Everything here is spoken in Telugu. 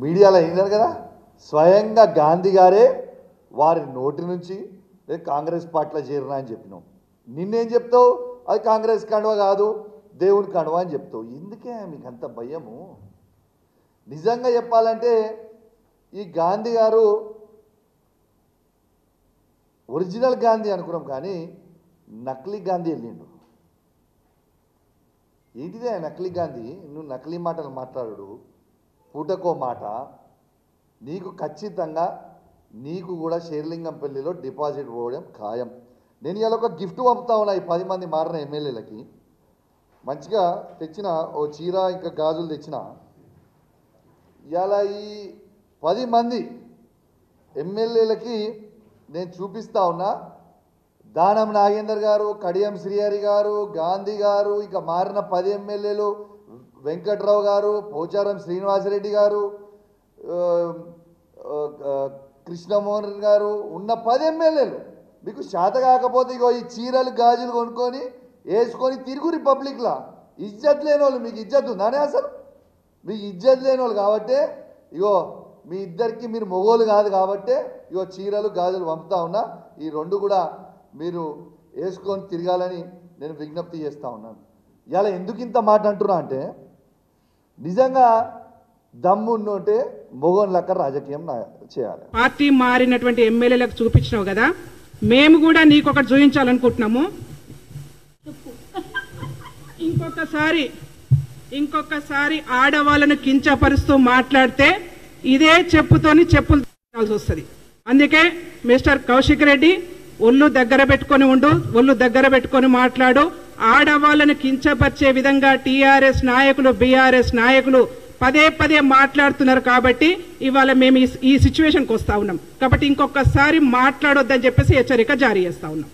మీడియాలో అయినారు కదా, స్వయంగా గాంధీ గారే వారి నోటి నుంచి కాంగ్రెస్ పార్టీలో చేరినా అని చెప్పినాం. నిన్నేం చెప్తావు? అది కాంగ్రెస్ కండువ కాదు, దేవుని కండువ అని చెప్తావు. ఎందుకే మీకు అంత భయము? నిజంగా చెప్పాలంటే ఈ గాంధీ గారు ఒరిజినల్ గాంధీ అనుకున్నాం, కానీ నకిలీ గాంధీ వెళ్ళిండు. ఏంటిదే నకిలీ గాంధీ? నువ్వు నకిలీ మాటలు మాట్లాడు, పూటకో మాట. నీకు ఖచ్చితంగా నీకు కూడా షేర్లింగంపల్లిలో డిపాజిట్ పోవడం ఖాయం. నేను ఇలా ఒక గిఫ్ట్ పంపుతా ఉన్నా ఈ 10 మంది మారిన ఎమ్మెల్యేలకి. మంచిగా తెచ్చిన ఓ చీర ఇంకా గాజులు తెచ్చిన. ఇలా ఈ 10 మంది ఎమ్మెల్యేలకి నేను చూపిస్తా ఉన్నా. దానం నాగేందర్ గారు, కడియం శ్రీహరి గారు, గాంధీ గారు, ఇక మారిన 10 ఎమ్మెల్యేలు, వెంకట్రావు గారు, పోచారం శ్రీనివాసరెడ్డి గారు, కృష్ణమోహన్ గారు ఉన్న 10 ఎమ్మెల్యేలు మీకు శాత కాకపోతే ఇగో ఈ చీరలు గాజులు కొనుక్కొని వేసుకొని తిరుగు రిపబ్లిక్లా. ఇజ్జత్ లేని వాళ్ళు, మీకు ఇజ్జత్ ఉందానే అసలు? మీకు ఇజ్జత్ లేని వాళ్ళు కాబట్టే ఇగో మీ ఇద్దరికి మీరు మొగోలు కాదు కాబట్టే ఇగో చీరలు గాజులు పంపుతా ఉన్నా. ఈ 2 కూడా మీరు వేసుకొని తిరగాలని నేను విజ్ఞప్తి చేస్తూ ఉన్నాను. ఇలా ఎందుకు ఇంత మాట అంటున్నా అంటే, నిజంగా దమ్మున్నోటే మొగోన్ లెక్క రాజకీయం చేయాలి. పార్టీ మారినటువంటి ఎమ్మెల్యేలకు చూపించినావు కదా, మేము కూడా నీకు ఒకటి చూపించాలనుకుంటున్నాము. ఇంకొకసారి ఆడవాళ్ళను కించపరుస్తూ మాట్లాడితే ఇదే చెప్పుతోని చెప్పులు తీయాల్సి వస్తుంది. అందుకే మిస్టర్ కౌశిక్ రెడ్డి ఒళ్ళు దగ్గర పెట్టుకొని ఉండు, ఒళ్ళు దగ్గర పెట్టుకొని మాట్లాడు. ఆడవాళ్ళను కించపరిచే విధంగా టీఆర్ఎస్ నాయకులు, బీఆర్ఎస్ నాయకులు పదే మాట్లాడుతున్నారు. కాబట్టి ఇవాళ మేము ఈ సిచ్యువేషన్కి వస్తా ఉన్నాం. కాబట్టి ఇంకొకసారి మాట్లాడొద్దని చెప్పేసి హెచ్చరిక జారీ చేస్తా ఉన్నాం.